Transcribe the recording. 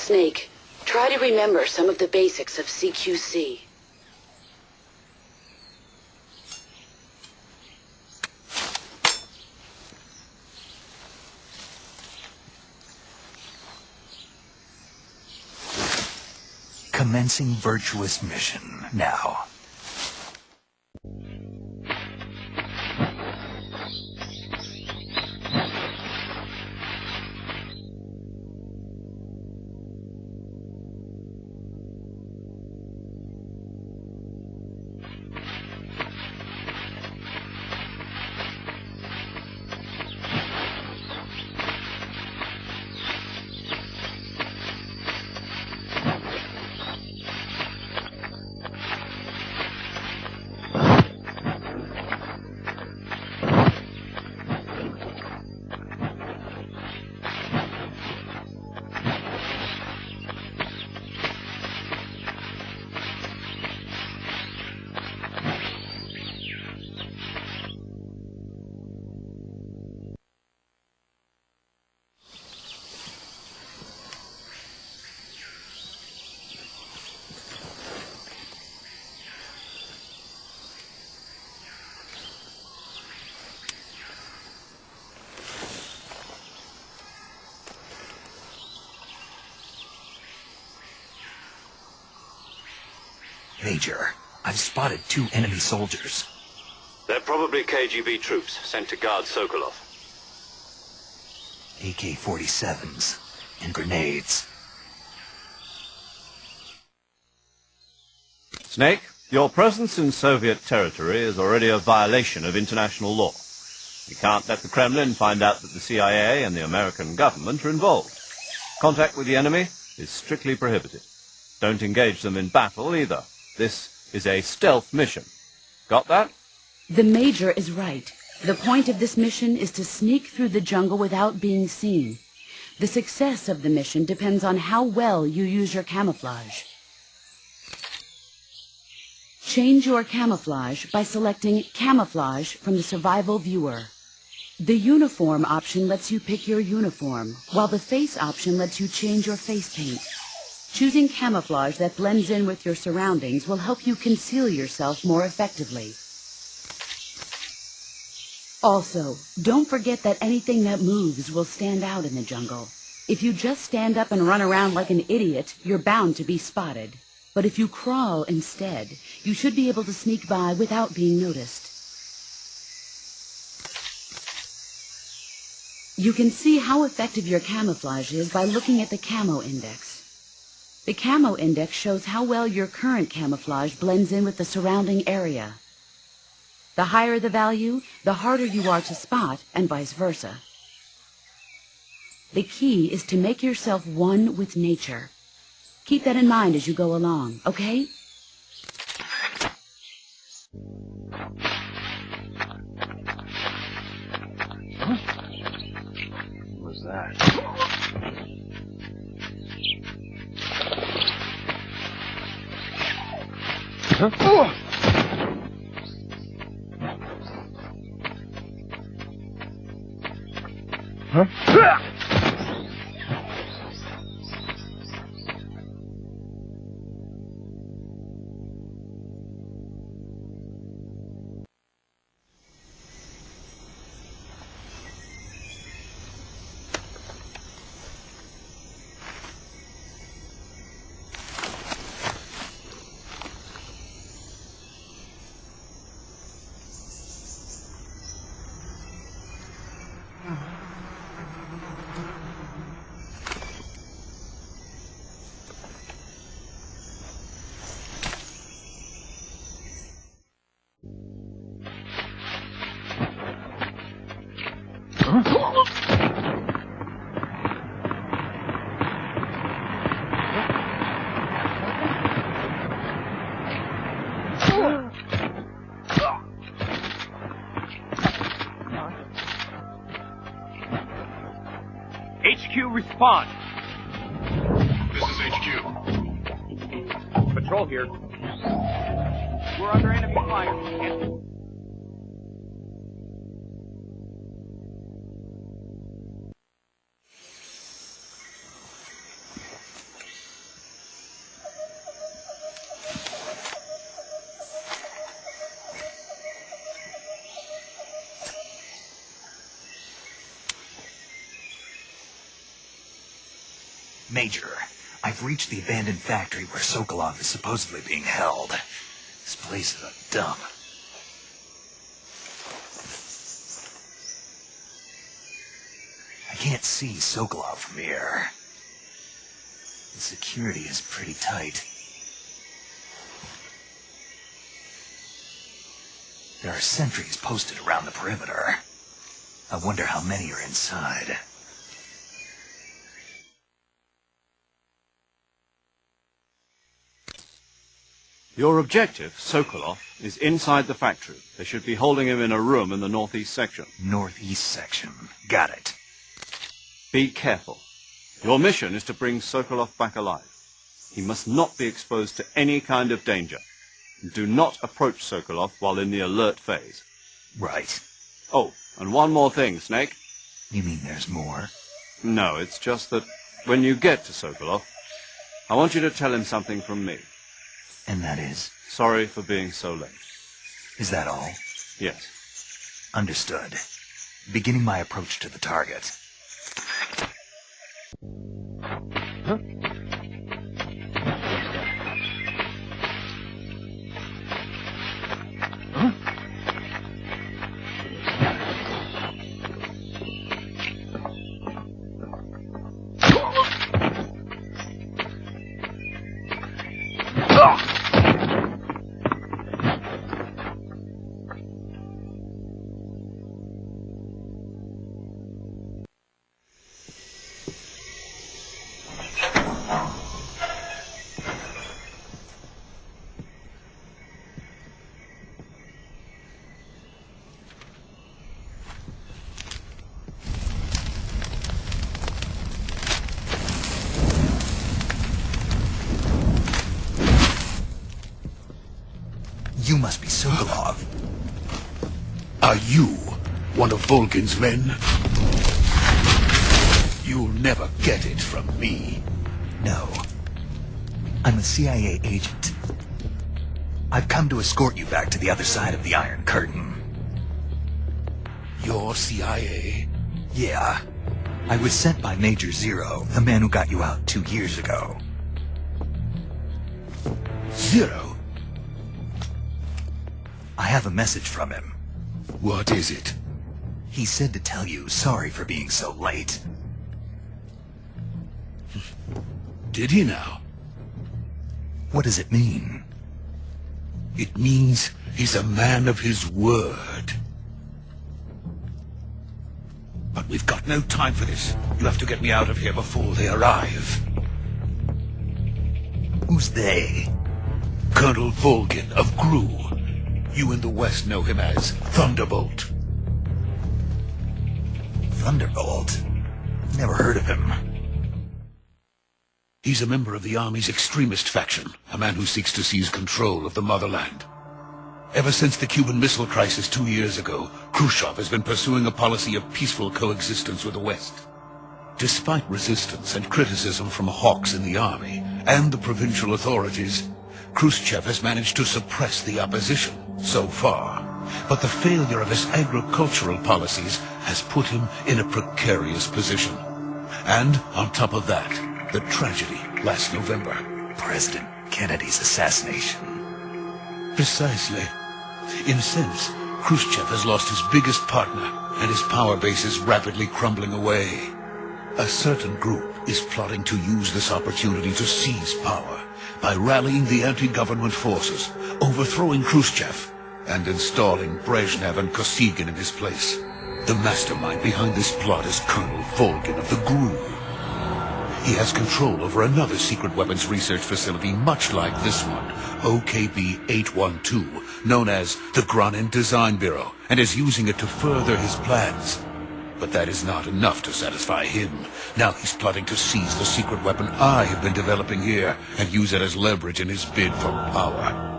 Snake, try to remember some of the basics of CQC. Commencing virtuous mission now. Major, I've spotted 2 enemy soldiers. They're probably KGB troops sent to guard Sokolov. AK-47s and grenades. Snake, your presence in Soviet territory is already a violation of international law. You can't let the Kremlin find out that the CIA and the American government are involved. Contact with the enemy is strictly prohibited. Don't engage them in battle either. This is a stealth mission. Got that? The Major is right. The point of this mission is to sneak through the jungle without being seen. The success of the mission depends on how well you use your camouflage. Change your camouflage by selecting Camouflage from the Survival Viewer. The Uniform option lets you pick your uniform, while the Face option lets you change your face paint. Choosing camouflage that blends in with your surroundings will help you conceal yourself more effectively. Also, don't forget that anything that moves will stand out in the jungle. If you just stand up and run around like an idiot, you're bound to be spotted. But if you crawl instead, you should be able to sneak by without being noticed. You can see how effective your camouflage is by looking at the camo index. The camo index shows how well your current camouflage blends in with the surrounding area. The higher the value, the harder you are to spot, and vice versa. The key is to make yourself one with nature. Keep that in mind as you go along, okay? Huh? What was that? Huh? Oh! Huh? HQ, respond. This is HQ. Patrol here. We're under enemy fire. Major, I've reached the abandoned factory where Sokolov is supposedly being held. This place is a dump. I can't see Sokolov from here. The security is pretty tight. There are sentries posted around the perimeter. I wonder how many are inside. Your objective, Sokolov, is inside the factory. They should be holding him in a room in the northeast section. Northeast section. Got it. Be careful. Your mission is to bring Sokolov back alive. He must not be exposed to any kind of danger. Do not approach Sokolov while in the alert phase. Right. Oh, and one more thing, Snake. You mean there's more? No, it's just that when you get to Sokolov, I want you to tell him something from me. And that is? Sorry for being so late. Is that all? Yes. Understood. Beginning my approach to the target. Huh? You must be Sokolov. Are you one of Volgin's men? You'll never get it from me. No. I'm a CIA agent. I've come to escort you back to the other side of the Iron Curtain. You're CIA? Yeah. I was sent by Major Zero, the man who got you out 2 years ago. Zero? I have a message from him. What is it? He said to tell you sorry for being so late. Did he now? What does it mean? It means he's a man of his word. But we've got no time for this. You have to get me out of here before they arrive. Who's they? Colonel Volgin of GRU. You in the West know him as Thunderbolt. Thunderbolt? Never heard of him. He's a member of the Army's extremist faction, a man who seeks to seize control of the motherland. Ever since the Cuban Missile Crisis 2 years ago, Khrushchev has been pursuing a policy of peaceful coexistence with the West. Despite resistance and criticism from hawks in the Army and the provincial authorities, Khrushchev has managed to suppress the opposition so far. But the failure of his agricultural policies has put him in a precarious position. And on top of that, the tragedy last November. President Kennedy's assassination. Precisely. In a sense, Khrushchev has lost his biggest partner, and his power base is rapidly crumbling away. A certain group is plotting to use this opportunity to seize power by rallying the anti-government forces, overthrowing Khrushchev, and installing Brezhnev and Kosygin in his place. The mastermind behind this plot is Colonel Volgin of the GRU. He has control over another secret weapons research facility much like this one, OKB-812, known as the Granin Design Bureau, and is using it to further his plans. But that is not enough to satisfy him. Now he's plotting to seize the secret weapon I have been developing here and use it as leverage in his bid for power.